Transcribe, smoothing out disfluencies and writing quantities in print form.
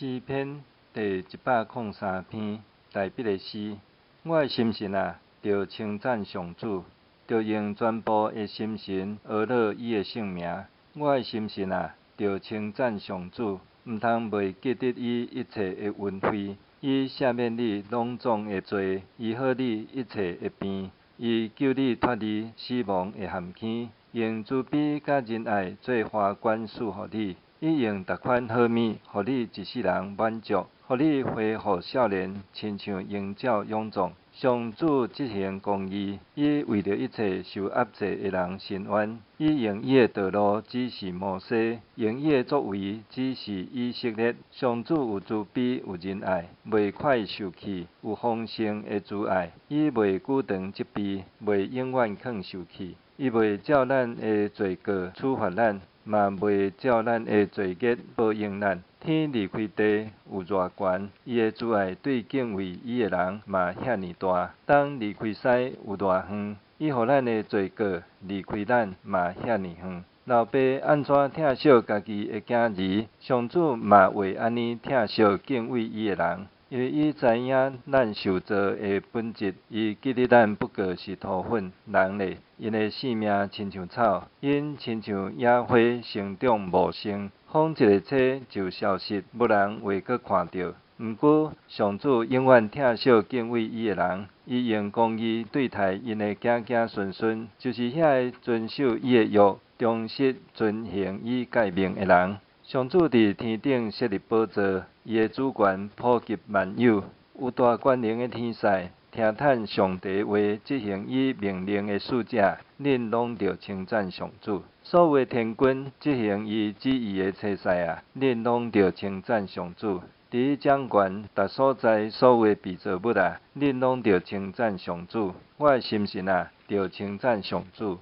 诗篇第103篇，大笔的诗。我的心神啊，着称赞上主，着用全部的心神学乐伊的圣名。我的心神啊，着称赞上主，毋通袂记得伊一切的恩惠。伊赦免你拢总的罪，医好你一切的病，伊救你脱离死亡的陷阱，用慈悲甲仁爱做花冠赐予你。伊用逐款好物，互你一世人满足，互你恢复少年，亲像鹰鸟勇壮。上主执行公义，伊为着一切受压制的人伸冤。伊用伊的道路指示摩西，用伊的作为指示以色列。上主有慈悲有仁爱，袂快受气，有丰盛的慈爱。伊袂久长责备，袂永远肯受气。伊袂照咱的罪过处罚咱，嘛袂照咱的罪孽报应咱。天离开地有偌悬，伊的慈爱对敬畏伊的人嘛遐尼大。东离开西有偌远，伊予咱的罪过离开咱嘛遐尼远。老爸安怎疼惜家己的囝儿，上主嘛会安尼疼惜敬畏伊的人。因为伊知影咱受造的本质，伊记得咱不过是土粉，人咧，因的性命亲像草，因亲像野花生长无生，风一个吹就消失，无人会阁看到。毋过，上主永远疼惜敬畏伊的人，伊用公义对待因的子子孙孙，就是遐个遵守伊的约、忠实遵行伊诫命的人。上主伫天顶设立宝座，伊的主权普及万有。有大权能的天使，听叹上帝话，执行伊命令的使者，恁拢着称赞上主。所有的天君执行伊旨意的差使啊，恁拢着称赞上主。伫掌权逐所在所有的被造物啊，恁拢着称赞上主。我的心神啊，着称赞上主。